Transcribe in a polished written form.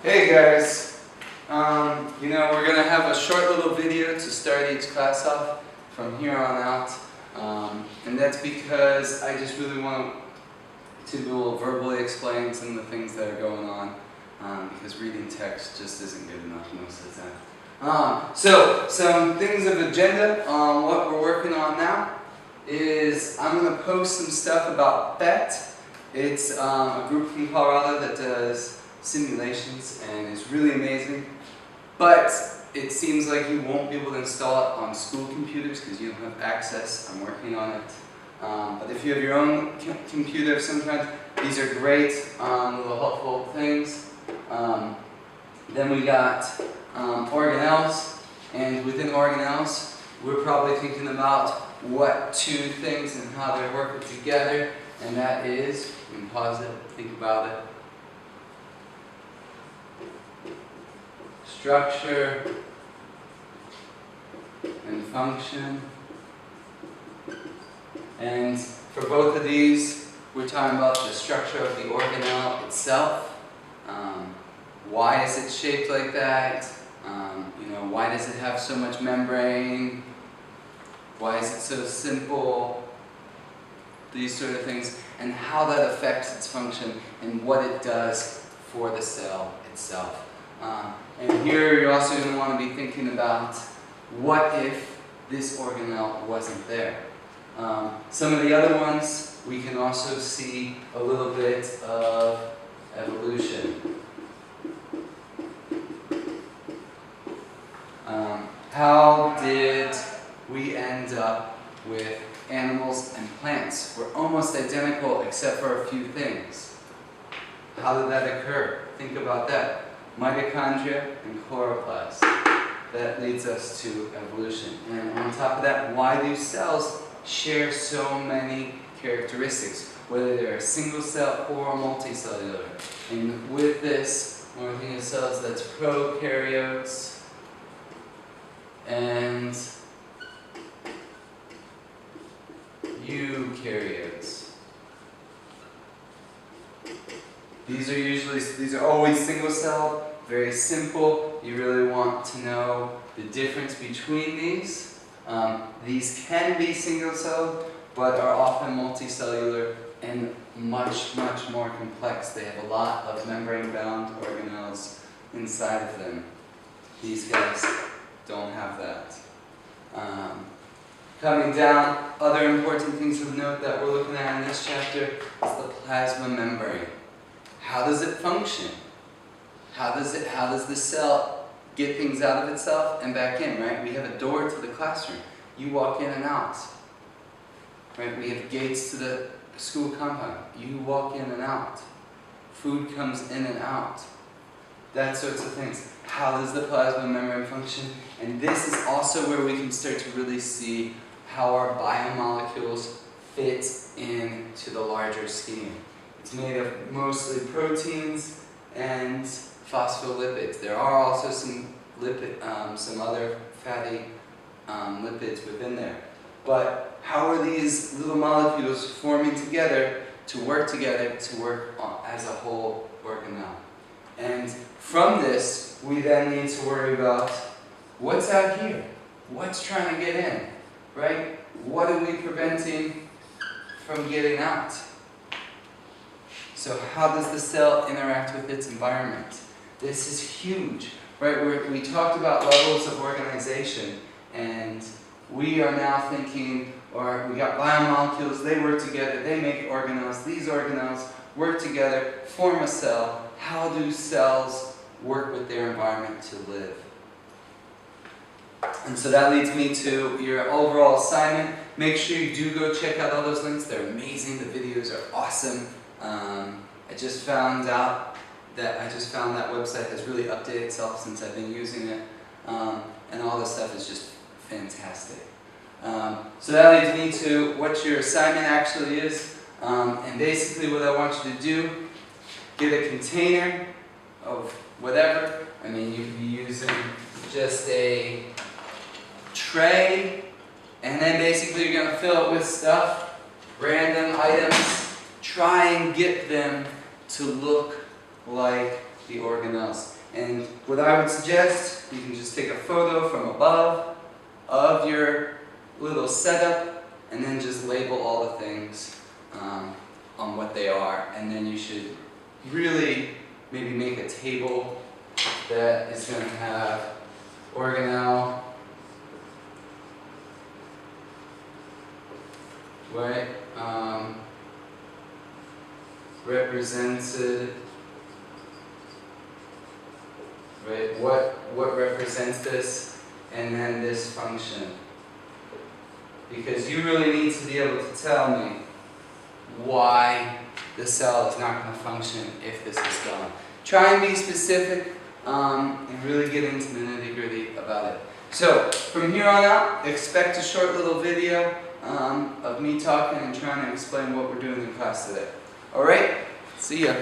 Hey guys, we're going to have a short little video to start each class off from here on out, and that's because I just really want to verbally explain some of the things that are going on, because reading text just isn't good enough most of the time. So, some things of agenda. What we're working on now is I'm going to post some stuff about PhET. It's a group from Colorado that does simulations and is really amazing, but it seems like you won't be able to install it on school computers because you don't have access. I'm working on it. But if you have your own computer of some kind, these are great little helpful things. Then we got organelles, and within organelles, we're probably thinking about what two things and how they're working together, and that is, you can pause it, think about it, structure and function. And for both of these, we're talking about the structure of the organelle itself. Why is it shaped like that? Why does it have so much membrane? Why is it so simple? These sort of things, and how that affects its function and what it does for the cell itself. And here you're also going to want to be thinking about what if this organelle wasn't there. Some of the other ones, we can also see a little bit of evolution. How did we end up with animals and plants? We're almost identical except for a few things. How did that occur? Think about that. Mitochondria and chloroplast. That leads us to evolution. And on top of that, why do cells share so many characteristics, whether they're a single cell or multicellular? And with this, when we're thinking of cells, that's prokaryotes and eukaryotes. These are always single cell, very simple. You really want to know the difference between these. These can be single celled, but are often multicellular and much, much more complex. They have a lot of membrane-bound organelles inside of them. These guys don't have that. Coming down, other important things of note that we're looking at in this chapter is the plasma membrane. How does it function? How does the cell get things out of itself and back in, right? We have a door to the classroom. You walk in and out. Right? We have gates to the school compound. You walk in and out. Food comes in and out. That sorts of things. How does the plasma membrane function? And this is also where we can start to really see how our biomolecules fit into the larger scheme. It's made of mostly proteins and phospholipids. There are also some other fatty lipids within there. But how are these little molecules forming together to work as a whole organelle? And from this, we then need to worry about what's out here. What's trying to get in, right? What are we preventing from getting out? So how does the cell interact with its environment? This is huge, right? We talked about levels of organization, and we are now thinking, or we got biomolecules, they work together, they make organelles, these organelles work together, form a cell. How do cells work with their environment to live? And so that leads me to your overall assignment. Make sure you do go check out all those links. They're amazing. The videos are awesome. I just found that website has really updated itself since I've been using it, and all this stuff is just fantastic. So that leads me to what your assignment actually is, and basically what I want you to do, get a container of whatever. I mean, you could be using just a tray, and then basically you're going to fill it with stuff, random items. Try and get them to look like the organelles. And what I would suggest, you can just take a photo from above of your little setup and then just label all the things on what they are. And then you should really maybe make a table that is going to have organelle, right, represented, right, what represents this, and then this function. Because you really need to be able to tell me why the cell is not going to function if this is gone. Try and be specific and really get into the nitty-gritty about it. So, from here on out, expect a short little video of me talking and trying to explain what we're doing in class today. Alright? See ya.